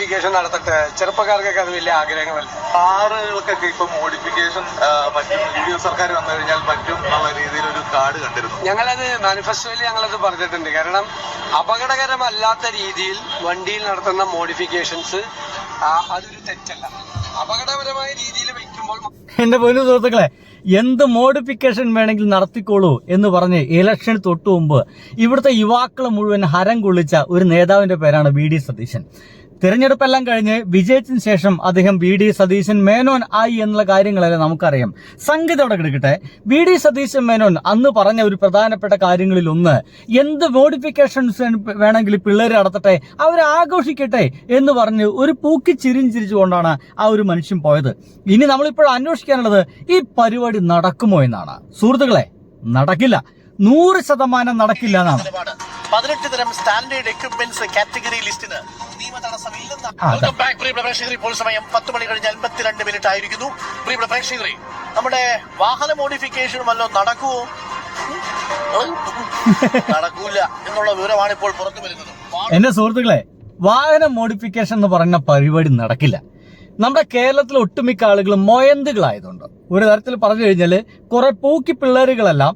Modification നടത്തട്ടെ, ചെറുപ്പക്കാർക്കൊക്കെ അത് വലിയ ആഗ്രഹങ്ങളല്ല. കാറുകൾക്കൊക്കെ ഇപ്പൊ മോഡിഫിക്കേഷൻ മറ്റും യു സർക്കാർ വന്നു കഴിഞ്ഞാൽ പറ്റും എന്നുള്ള രീതിയിൽ ഒരു കാർഡ് കണ്ടിരുന്നു. ഞങ്ങളത് മാനിഫെസ്റ്റോയിൽ ഞങ്ങളത് പറഞ്ഞിട്ടുണ്ട്. കാരണം അപകടകരമല്ലാത്ത രീതിയിൽ വണ്ടിയിൽ നടത്തുന്ന മോഡിഫിക്കേഷൻസ് അതൊരു തെറ്റല്ല. അപകടകരമായ രീതിയിൽ വയ്ക്കുമ്പോൾ എന്റെ പൊന്നു സുഹൃത്തുക്കളെ, എന്ത് മോഡിഫിക്കേഷൻ വേണമെങ്കിൽ നടത്തിക്കോളൂ എന്ന് പറഞ്ഞ് ഇലക്ഷൻ തൊട്ടു മുമ്പ് ഇവിടുത്തെ യുവാക്കൾ മുഴുവൻ ഹരം കൊള്ളിച്ച ഒരു നേതാവിന്റെ പേരാണ് വി.ഡി. സതീശൻ. തിരഞ്ഞെടുപ്പെല്ലാം കഴിഞ്ഞ് വിജയിച്ചതിന് ശേഷം അദ്ദേഹം വി.ഡി. സതീശൻ മേനോൻ ആയി എന്നുള്ള കാര്യങ്ങളെല്ലാം നമുക്കറിയാം. സംഗതി അവിടെ കിടക്കട്ടെ. വി.ഡി. സതീശൻ മേനോൻ അന്ന് പറഞ്ഞ ഒരു പ്രധാനപ്പെട്ട കാര്യങ്ങളിൽ ഒന്ന്, എന്ത് മോഡിഫിക്കേഷൻസ് വേണമെങ്കിൽ പിള്ളേർ നടത്തട്ടെ, അവരെ ആഘോഷിക്കട്ടെ എന്ന് പറഞ്ഞ് ഒരു പൂക്കി ചിരിച്ചുകൊണ്ടാണ് ആ ഒരു മനുഷ്യൻ പോയത്. ഇനി നമ്മളിപ്പോൾ അന്വേഷിക്കാനുള്ളത് ഈ പരിപാടി നടക്കുമോ എന്നാണ്. സുഹൃത്തുക്കളെ, നടക്കില്ല, 100% നടക്കില്ല എന്നാണ്. 18 തരം സ്റ്റാൻഡേർഡ് എക്യുപ്മെന്റ്സ് കാറ്റഗറി ലിസ്റ്റിന് നിയമ തടസ്സമില്ലെന്നാണ്. ഇപ്പോൾ സമയം 10 മണി കഴിഞ്ഞ് 52 മിനിറ്റ് ആയിരിക്കുന്നു. പ്രിയപ്പെട്ട പ്രേക്ഷകരെ, നമ്മുടെ വാഹന മോഡിഫിക്കേഷൻ വല്ലതും നടക്കുമോ? നടക്കൂല എന്നുള്ള വിവരമാണ് ഇപ്പോൾ പുറത്തു വരുന്നത്. എന്റെ സുഹൃത്തുക്കളെ, വാഹന മോഡിഫിക്കേഷൻ എന്ന് പറഞ്ഞ പരിപാടി നടക്കില്ല. നമ്മുടെ കേരളത്തിലെ ഒട്ടുമിക്ക ആളുകളും മൊയന്തുകളായതുകൊണ്ട്, ഒരു തരത്തിൽ പറഞ്ഞു കഴിഞ്ഞാൽ കുറെ പൂക്കി പിള്ളേരുകളെല്ലാം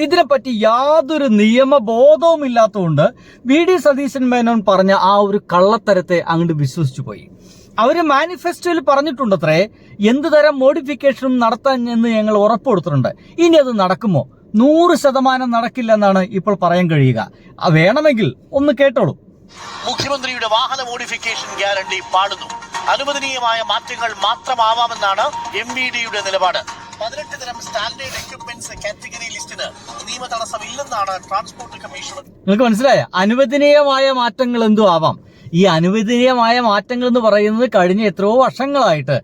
ഇതിനെപ്പറ്റി യാതൊരു നിയമബോധവും ഇല്ലാത്തതുകൊണ്ട് വി.ഡി. സതീശൻ മേനോൻ പറഞ്ഞ ആ ഒരു കള്ളത്തരത്തെ അങ്ങോട്ട് വിശ്വസിച്ചു പോയി. അവര് മാനിഫെസ്റ്റോയിൽ പറഞ്ഞിട്ടുണ്ടത്രേ, എന്ത് തരം മോഡിഫിക്കേഷനും നടത്താൻ എന്ന് ഞങ്ങൾ ഉറപ്പ് കൊടുത്തിട്ടുണ്ട്. ഇനി അത് നടക്കുമോ? 100% നടക്കില്ല എന്നാണ് ഇപ്പോൾ പറയാൻ കഴിയുക. വേണമെങ്കിൽ ഒന്ന് കേട്ടോളൂ. മുഖ്യമന്ത്രിയുടെ വാഹന മോഡിഫിക്കേഷൻ ഗ്യാരണ്ടി പാടുന്നു. അനുവദനീയമായ മാറ്റങ്ങൾ മാത്രമാവാമെന്നാണ് MVDയുടെ നിലപാട്. 18 തരം സ്റ്റാൻഡേർഡ് എക്യുപ്മെന്റ്സ് കാറ്റഗറി ലിസ്റ്റിന് നിയമ തടസ്സമില്ലെന്നാണ് ട്രാൻസ്പോർട്ട് കമ്മീഷണർ. നിങ്ങൾക്ക് മനസ്സിലായ? അനുവദനീയമായ മാറ്റങ്ങൾ എന്തോ ആവാം. ഈ അനുവദനീയമായ മാറ്റങ്ങൾ എന്ന് പറയുന്നത് കഴിഞ്ഞ എത്രയോ വർഷങ്ങളായിട്ട്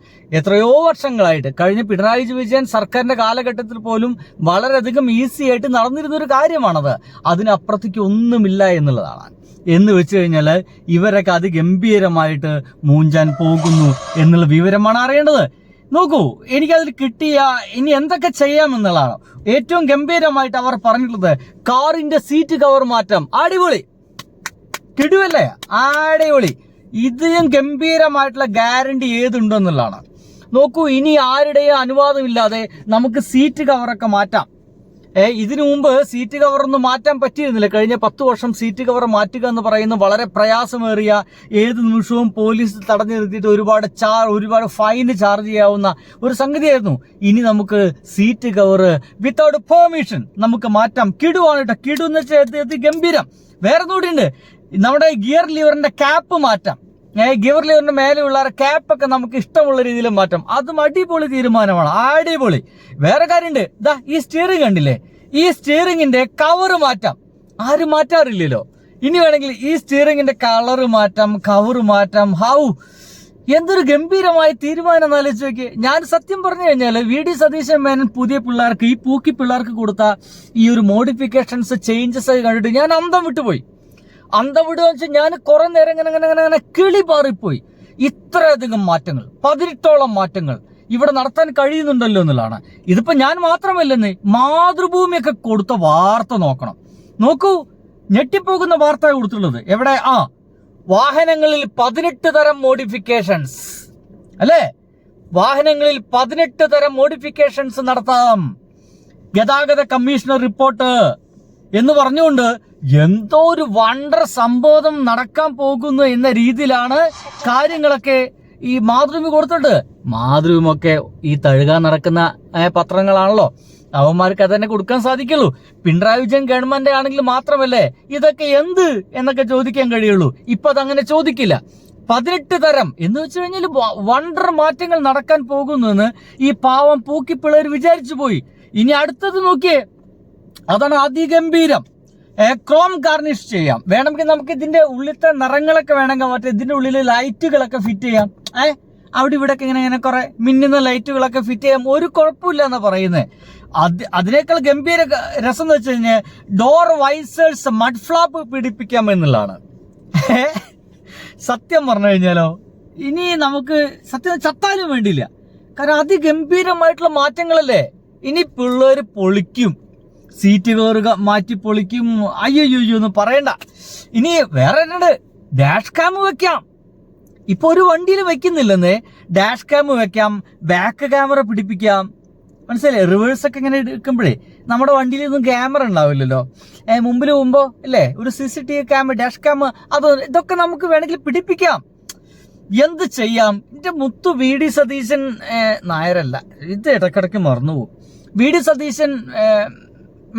കഴിഞ്ഞ പിണറായി വിജയൻ സർക്കാരിന്റെ കാലഘട്ടത്തിൽ പോലും വളരെയധികം ഈസി ആയിട്ട് നടന്നിരുന്ന ഒരു കാര്യമാണത്. അതിനപ്പുറത്തേക്ക് ഒന്നുമില്ല എന്നുള്ളതാണ്. എന്ന് വെച്ച് കഴിഞ്ഞാൽ ഇവരൊക്കെ അതിഗംഭീരമായിട്ട് മൂഞ്ചാൻ പോകുന്നു എന്നുള്ള വിവരമാണ് അറിയേണ്ടത്. നോക്കൂ, എനിക്കതിൽ കിട്ടിയ ഇനി എന്തൊക്കെ ചെയ്യാമെന്നുള്ളതാണ്. ഏറ്റവും ഗംഭീരമായിട്ട് അവർ പറഞ്ഞിട്ടുള്ളത്, കാറിന്റെ സീറ്റ് കവർ മാറ്റം. അടിപൊളി, കിടുവല്ലേ, അടിപൊളി. ഇതിലും ഗംഭീരമായിട്ടുള്ള ഗ്യാരണ്ടി ഏതുണ്ടെന്നുള്ളതാണ്. നോക്കൂ, ഇനി ആരുടെയും അനുവാദമില്ലാതെ നമുക്ക് സീറ്റ് കവറൊക്കെ മാറ്റാം. ഇതിനു മുമ്പ് സീറ്റ് കവറൊന്നും മാറ്റാൻ പറ്റിയിരുന്നില്ല. കഴിഞ്ഞ 10 വർഷം സീറ്റ് കവർ മാറ്റുക എന്ന് പറയുന്നത് വളരെ പ്രയാസമേറിയ, ഏത് നിമിഷവും പോലീസ് തടഞ്ഞു നിർത്തിയിട്ട് ഒരുപാട് ഫൈൻ ചാർജ് ചെയ്യാവുന്ന ഒരു സംഗതിയായിരുന്നു. ഇനി നമുക്ക് സീറ്റ് കവർ വിത്തൗട്ട് പെർമിഷൻ നമുക്ക് മാറ്റാം. കിടുവാണ് കേട്ടോ, കിടു എന്ന് വെച്ചാൽ ഗംഭീരം. വേറെ കൂടിയുണ്ട്, നമ്മുടെ ഗിയർ ലിവറിന്റെ ക്യാപ്പ് മാറ്റാം. ഗിയർ ലിവറിന്റെ മേലെയുള്ള ക്യാപ്പൊക്കെ നമുക്ക് ഇഷ്ടമുള്ള രീതിയിൽ മാറ്റാം. അതും അടിപൊളി തീരുമാനമാണ്, അടിപൊളി. വേറെ കാര്യമുണ്ട്, ദാ ഈ സ്റ്റിയറിംഗ് കണ്ടില്ലേ, ഈ സ്റ്റിയറിംഗിന്റെ കവറ് മാറ്റാം. ആരും മാറ്റാറില്ലല്ലോ. ഇനി വേണമെങ്കിൽ ഈ സ്റ്റിയറിംഗിന്റെ കളറ് മാറ്റാം, കവറ് മാറ്റാം. എന്തൊരു ഗംഭീരമായ തീരുമാനം എന്നാലോചിച്ച് നോക്കി. ഞാൻ സത്യം പറഞ്ഞു കഴിഞ്ഞാൽ വി.ഡി. സതീശൻ മേനോൻ പുതിയ പിള്ളേർക്ക്, ഈ പൂക്കി പിള്ളേർക്ക് കൊടുത്ത ഈ ഒരു മോഡിഫിക്കേഷൻസ്, ചേഞ്ചസ് കണ്ടിട്ട് ഞാൻ അന്തം വിട്ടുപോയി. അന്തം വിടുക വെച്ചാൽ ഞാൻ കുറെ നേരം ഇങ്ങനെ കിളി പാറിപ്പോയി. ഇത്രയധികം മാറ്റങ്ങൾ, 18ഓളം മാറ്റങ്ങൾ ഇവിടെ നടത്താൻ കഴിയുന്നുണ്ടല്ലോ എന്നുള്ളതാണ്. ഇതിപ്പോ ഞാൻ മാത്രമല്ലെന്ന്, മാതൃഭൂമിയൊക്കെ കൊടുത്ത വാർത്ത നോക്കൂ, ഞെട്ടിപ്പോകുന്ന വാർത്ത കൊടുത്തുള്ളത്. എവിടെ? വാഹനങ്ങളിൽ 18 തരം മോഡിഫിക്കേഷൻസ് അല്ലേ? വാഹനങ്ങളിൽ 18 തരം മോഡിഫിക്കേഷൻസ് നടത്താം. ഗതാഗത കമ്മീഷണർ റിപ്പോർട്ട് എന്ന് പറഞ്ഞുകൊണ്ട് എന്തോ ഒരു വണ്ടർ സംഭവം നടക്കാൻ പോകുന്നു എന്ന രീതിയിലാണ് കാര്യങ്ങളൊക്കെ ഈ മാതൃഭൂമി കൊടുത്തിട്ട്. മാതൃഭൂമൊക്കെ ഈ തഴുകാൻ നടക്കുന്ന പത്രങ്ങളാണല്ലോ, അവന്മാർക്ക് അതന്നെ കൊടുക്കാൻ സാധിക്കുള്ളൂ. പിണറായി വിജയൻ ഗവൺമെന്റ് ആണെങ്കിൽ മാത്രമല്ലേ ഇതൊക്കെ എന്ത് എന്നൊക്കെ ചോദിക്കാൻ കഴിയുള്ളൂ. ഇപ്പൊ അതങ്ങനെ ചോദിക്കില്ല. 18 തരം എന്ന് വെച്ച് കഴിഞ്ഞാൽ വണ്ടർ മാറ്റങ്ങൾ നടക്കാൻ പോകുന്നു എന്ന് ഈ പാവം പൂക്കിപ്പിള്ളേർ വിചാരിച്ചു പോയി. ഇനി അടുത്തത് നോക്കിയേ, അതാണ് അതിഗംഭീരം. ക്രോം ഗാർണിഷ് ചെയ്യാം. വേണമെങ്കിൽ നമുക്ക് ഇതിന്റെ ഉള്ളിലത്തെ നിറങ്ങളൊക്കെ വേണമെങ്കിൽ മറ്റേ ഇതിന്റെ ഉള്ളിൽ ലൈറ്റുകളൊക്കെ ഫിറ്റ് ചെയ്യാം. അവിടെ ഇവിടെ ഇങ്ങനെ കുറെ മിന്നുന്ന ലൈറ്റുകളൊക്കെ ഫിറ്റ് ചെയ്യാം. ഒരു കുഴപ്പമില്ല എന്നാ പറയുന്നത്. അതിനേക്കാൾ ഗംഭീര രസം എന്ന് വെച്ച് കഴിഞ്ഞാൽ ഡോർ വൈസേഴ്സ് മഡ് ഫ്ലാപ്പ് പിടിപ്പിക്കാം എന്നുള്ളതാണ്. സത്യം പറഞ്ഞു കഴിഞ്ഞാലോ, ഇനി നമുക്ക് സത്യം ചത്താലും വേണ്ടിയില്ല. കാരണം അതിഗംഭീരമായിട്ടുള്ള മാറ്റങ്ങളല്ലേ. ഇനി പിള്ളേര് പൊളിക്കും, സീറ്റ് കവർ മാറ്റി പൊളിക്കും. അയ്യോ ഒന്നും പറയണ്ട. ഇനി വേറെ ഡാഷ് ക്യാം വെക്കാം. ഇപ്പൊ ഒരു വണ്ടിയിൽ വെക്കുന്നില്ലെന്നേ. ഡാഷ് ക്യാം വെക്കാം, ബാക്ക് ക്യാമറ പിടിപ്പിക്കാം, മനസ്സിലായില്ലേ? റിവേഴ്സ് ഒക്കെ ഇങ്ങനെ എടുക്കുമ്പോഴേ നമ്മുടെ വണ്ടിയിലൊന്നും ക്യാമറ ഉണ്ടാവില്ലല്ലോ. മുമ്പിൽ പോകുമ്പോ അല്ലേ ഒരു CCTV ക്യാമറ, ഡാഷ് ക്യാം, അത് ഇതൊക്കെ നമുക്ക് വേണമെങ്കിൽ പിടിപ്പിക്കാം. എന്ത് ചെയ്യാം? എന്റെ മുത്തു VD സതീശൻ നായരല്ല, ഇത് ഇടക്കിടക്ക് മറന്നുപോകും. VD സതീശൻ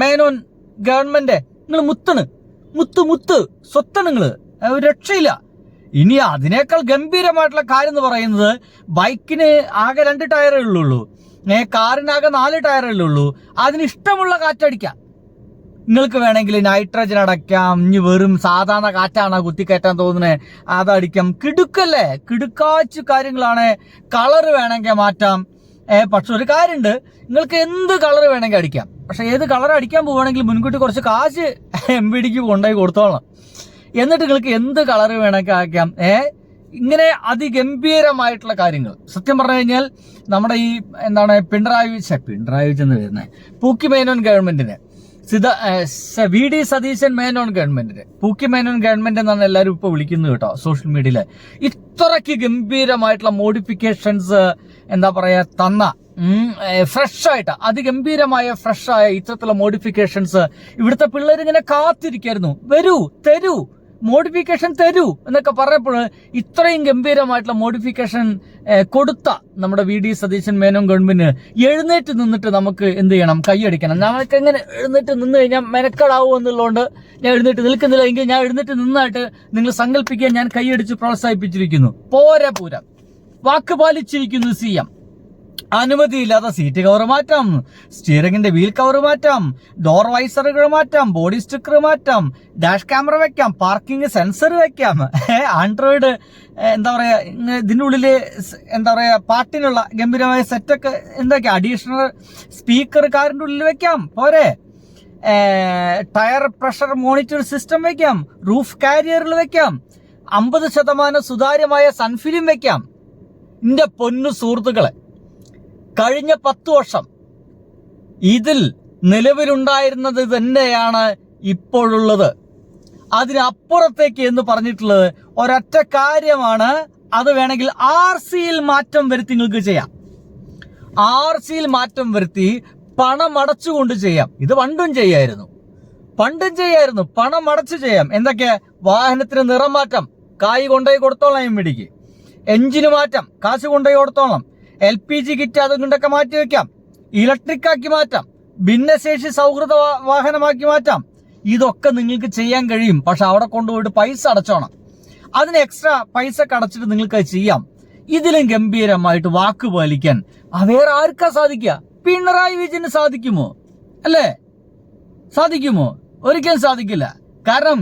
മേനോൻ ഗവൺമെന്റ്, നിങ്ങൾ മുത്ത് സ്വത്താണ് നിങ്ങള്, രക്ഷയില്ല. ഇനി അതിനേക്കാൾ ഗംഭീരമായിട്ടുള്ള കാര്യം എന്ന് പറയുന്നത്, ബൈക്കിന് ആകെ 2 ടയറേ ഉള്ളൂ, കാറിനാകെ 4 ടയറേ ഉള്ളൂ. അതിന് ഇഷ്ടമുള്ള കാറ്റടിക്കാം. നിങ്ങൾക്ക് വേണമെങ്കിൽ നൈട്രജൻ അടയ്ക്കാം, ഇനി വെറും സാധാരണ കാറ്റാണ് കുത്തിക്കയറ്റാൻ തോന്നുന്നത്, അതടിക്കാം. കിടുക്കല്ലേ, കിടുക്കാച്ചു കാര്യങ്ങളാണ്. കളറ് വേണമെങ്കിൽ മാറ്റാം. പക്ഷെ ഒരു കാര്യമുണ്ട്, നിങ്ങൾക്ക് എന്ത് കളർ വേണമെങ്കിൽ അടിക്കാം. പക്ഷെ ഏത് കളർ അടിക്കാൻ പോവുകയാണെങ്കിൽ മുൻകൂട്ടി കുറച്ച് കാശ് MVDക്ക് കൊണ്ടുപോയി കൊടുത്തോളാം. എന്നിട്ട് നിങ്ങൾക്ക് എന്ത് കളർ വേണമെങ്കിൽ ആക്കാം. ഇങ്ങനെ അതിഗംഭീരമായിട്ടുള്ള കാര്യങ്ങൾ. സത്യം പറഞ്ഞു കഴിഞ്ഞാൽ നമ്മുടെ ഈ എന്താണ് പിണറായി വിജയൻ വരുന്നത്, പൂക്കി മേനോൻ ഗവൺമെന്റിന്, VD സതീശൻ മേനോൻ ഗവൺമെന്റിന്, പൂക്കി മേനോൻ ഗവൺമെന്റ് എന്നാണ് എല്ലാവരും ഇപ്പൊ വിളിക്കുന്നത് കേട്ടോ സോഷ്യൽ മീഡിയയില്. ഇത്രയ്ക്ക് ഗംഭീരമായിട്ടുള്ള മോഡിഫിക്കേഷൻസ് എന്താ പറയാ തന്ന ഫ്രഷ് ആയിട്ട് അതിഗംഭീരമായ ഫ്രഷായ ഇത്തരത്തിലുള്ള മോഡിഫിക്കേഷൻസ് ഇവിടുത്തെ പിള്ളേർ ഇങ്ങനെ കാത്തിരിക്കായിരുന്നു. തരൂ മോഡിഫിക്കേഷൻ തരൂ എന്നൊക്കെ പറഞ്ഞപ്പോൾ ഇത്രയും ഗംഭീരമായിട്ടുള്ള മോഡിഫിക്കേഷൻ കൊടുത്ത നമ്മുടെ VD സതീശൻ മേനോൻ ഗവൺമെന്റിന് എഴുന്നേറ്റ് നിന്നിട്ട് നമുക്ക് എന്ത് ചെയ്യണം? കൈയടിക്കണം. ഞങ്ങൾക്ക് എങ്ങനെ എഴുന്നേറ്റ് നിന്ന് കഴിഞ്ഞാൽ മെനക്കെടാവൂ എന്നുള്ളതുകൊണ്ട് ഞാൻ എഴുന്നേറ്റ് നിൽക്കുന്നില്ല. എങ്കിൽ ഞാൻ എഴുന്നേറ്റ് നിന്നായിട്ട് നിങ്ങൾ സങ്കല്പിക്കാൻ ഞാൻ കൈയടിച്ച് പ്രോത്സാഹിപ്പിച്ചിരിക്കുന്നു. പോരാ വാക്ക് പാലിച്ചിരിക്കുന്നു CM. അനുമതിയില്ലാത്ത സീറ്റ് കവർ മാറ്റാം, സ്റ്റിയറിംഗിന്റെ വീൽ കവർ മാറ്റാം, ഡോർ വൈസറുകൾ മാറ്റാം, ബോഡി സ്റ്റിക്കർ മാറ്റാം, ഡാഷ് ക്യാമറ വെക്കാം, പാർക്കിംഗ് സെൻസർ വെക്കാം, ആൻഡ്രോയിഡ് എന്താ പറയാ ഇതിന്റെ ഉള്ളില് എന്താ പറയാ പാട്ടിനുള്ള ഗംഭീരമായ സെറ്റൊക്കെ എന്തൊക്കെയാ, അഡീഷണൽ സ്പീക്കർ കാറിന്റെ ഉള്ളിൽ വെക്കാം. പോരെ, ടയർ പ്രഷർ മോണിറ്റർ സിസ്റ്റം വെക്കാം, റൂഫ് കാരിയറിൽ വെക്കാം, 50% സുതാര്യമായ സൺഫിലിം വെക്കാം. എന്റെ പൊന്നു സുഹൃത്തുക്കളെ, കഴിഞ്ഞ 10 വർഷം ഇതിൽ നിലവിലുണ്ടായിരുന്നത് തന്നെയാണ് ഇപ്പോഴുള്ളത്. അതിനപ്പുറത്തേക്ക് എന്ന് പറഞ്ഞിട്ടുള്ളത് ഒരൊറ്റ കാര്യമാണ്. അത് വേണമെങ്കിൽ RCയിൽ മാറ്റം വരുത്തി നിങ്ങൾക്ക് ചെയ്യാം. RCയിൽ മാറ്റം വരുത്തി പണം അടച്ചുകൊണ്ട് ചെയ്യാം. ഇത് പണ്ടും ചെയ്യായിരുന്നു, പണം അടച്ചു ചെയ്യാം. എന്തൊക്കെ? വാഹനത്തിന് നിറം മാറ്റം, കായ് കൊണ്ടുപോയി കൊടുത്തോളാം MVDക്ക്. എഞ്ചിന് മാറ്റം, കാശ് കൊണ്ടുപോയി കൊടുത്തോളാം. LPG കിറ്റ് അതുകൊണ്ടൊക്കെ മാറ്റി വെക്കാം. ഇലക്ട്രിക് ആക്കി മാറ്റാം, ഭിന്നശേഷി സൗഹൃദ വാഹനമാക്കി മാറ്റാം. ഇതൊക്കെ നിങ്ങൾക്ക് ചെയ്യാൻ കഴിയും. പക്ഷെ അവിടെ കൊണ്ടുപോയിട്ട് പൈസ അടച്ചോണം. അതിന് എക്സ്ട്രാ പൈസ അടച്ചിട്ട് നിങ്ങൾക്ക് അത് ചെയ്യാം. ഇതിലും ഗംഭീരമായിട്ട് വാക്ക് പാലിക്കാൻ വേറെ ആർക്കാ സാധിക്കുക? പിണറായി വിജയന് സാധിക്കുമോ? അല്ലേ? സാധിക്കുമോ? ഒരിക്കലും സാധിക്കില്ല. കാരണം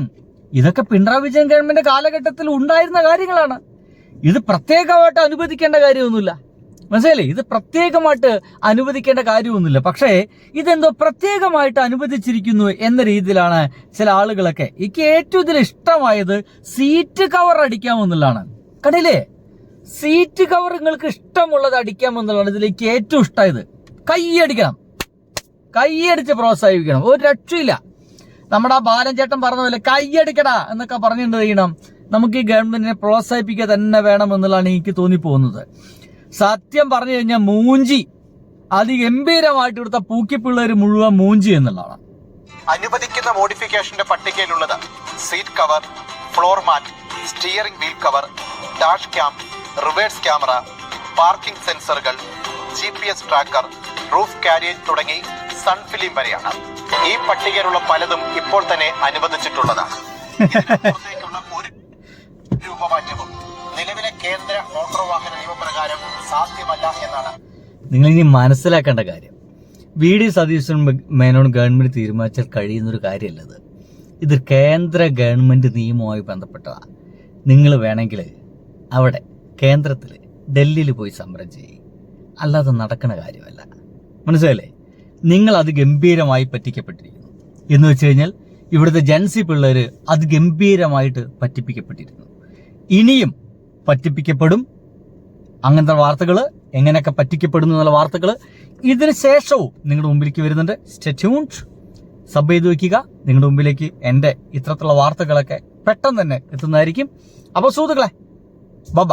ഇതൊക്കെ പിണറായി വിജയൻ ഗവൺമെന്റ് കാലഘട്ടത്തിൽ ഉണ്ടായിരുന്ന കാര്യങ്ങളാണ്. ഇത് പ്രത്യേകമായിട്ട് അനുവദിക്കേണ്ട കാര്യമൊന്നുമില്ല. മനസ്സിലായില്ലേ? ഇത് പ്രത്യേകമായിട്ട് അനുവദിക്കേണ്ട കാര്യമൊന്നുമില്ല. പക്ഷേ ഇതെന്തോ പ്രത്യേകമായിട്ട് അനുവദിച്ചിരിക്കുന്നു എന്ന രീതിയിലാണ് ചില ആളുകളൊക്കെ. എനിക്ക് ഏറ്റവും ഇതിൽ ഇഷ്ടമായത് സീറ്റ് കവർ അടിക്കാമെന്നുള്ളതാണ്. കണ്ടില്ലേ? സീറ്റ് കവർ നിങ്ങൾക്ക് ഇഷ്ടമുള്ളത് അടിക്കാമെന്നുള്ളതാണ് ഇതിലേക്ക് ഏറ്റവും ഇഷ്ടമായത്. കൈയടിക്കണം, കൈയടിച്ച് പ്രോത്സാഹിപ്പിക്കണം. ഒരു രക്ഷയില്ല. നമ്മുടെ ആ ബാലൻ ചേട്ടൻ പറഞ്ഞ പോലെ കൈയടിക്കടാ എന്നൊക്കെ പറഞ്ഞിട്ട് ചെയ്യണം. നമുക്ക് ഈ ഗവൺമെന്റിനെ പ്രോത്സാഹിപ്പിക്കുക തന്നെ വേണമെന്നുള്ളതാണ് എനിക്ക് തോന്നിപ്പോകുന്നത്. സത്യം പറഞ്ഞു കഴിഞ്ഞാൽ മൂഞ്ചി അതിഗംഭീരമായിട്ട് ഇവിടുത്തെ പൂക്കിപ്പിള്ളേര് മുഴുവൻ മൂഞ്ചി എന്നുള്ളതാണ്. അനുവദിക്കുന്ന മോഡിഫിക്കേഷന്റെ പട്ടികയിലുള്ളത് seat cover, floor mat, steering wheel cover, dash cam, reverse camera, parking സെൻസറുകൾ, GPS ട്രാക്കർ, റൂഫ് കാരിയേജ് തുടങ്ങി സൺഫിലിം വരെയാണ്. ഈ പട്ടികയിലുള്ള പലതും ഇപ്പോൾ തന്നെ അനുവദിച്ചിട്ടുള്ളതാണ്. ഒരു രൂപ മാറ്റവും നിലവിലെ കേന്ദ്ര മോട്ടോർ വാഹന നിയമപ്രകാരം സാധ്യമല്ല എന്നാണ്. നിങ്ങൾ ഇനി മനസ്സിലാക്കേണ്ട കാര്യം, VD സതീശൻ മേനോൻ ഗവൺമെന്റ് തീരുമാനിച്ചാൽ കഴിയുന്നൊരു കാര്യമല്ലത്. ഇത് കേന്ദ്ര ഗവൺമെന്റ് നിയമവുമായി ബന്ധപ്പെട്ടതാണ്. നിങ്ങൾ വേണമെങ്കിൽ അവിടെ കേന്ദ്രത്തിൽ ഡൽഹിയിൽ പോയി സമരം ചെയ്യും, അല്ലാതെ നടക്കുന്ന കാര്യമല്ല. മനസ്സിലായില്ലേ? നിങ്ങൾ അത് ഗംഭീരമായി പറ്റിക്കപ്പെട്ടിരിക്കുന്നു എന്ന് വെച്ച് കഴിഞ്ഞാൽ ഇവിടുത്തെ ജൻസി പിള്ളേര് അത് ഗംഭീരമായിട്ട് പറ്റിപ്പിക്കപ്പെട്ടിരിക്കുന്നു. ഇനിയും പറ്റിപ്പിക്കപ്പെടും. അങ്ങനത്തെ വാർത്തകൾ, എങ്ങനെയൊക്കെ പറ്റിക്കപ്പെടുന്നു എന്നുള്ള വാർത്തകൾ ഇതിന് ശേഷവും നിങ്ങളുടെ മുമ്പിലേക്ക് വരുന്നുണ്ട്. സ്റ്റേ ട്യൂൺഡ്, സബ് ചെയ്ത് വെക്കുക. നിങ്ങളുടെ മുമ്പിലേക്ക് എൻ്റെ ഇത്തരത്തിലുള്ള വാർത്തകളൊക്കെ പെട്ടെന്ന് തന്നെ എത്തുന്നതായിരിക്കും. അപ്പോൾ സുഹൃത്തുക്കളെ, ബൈ.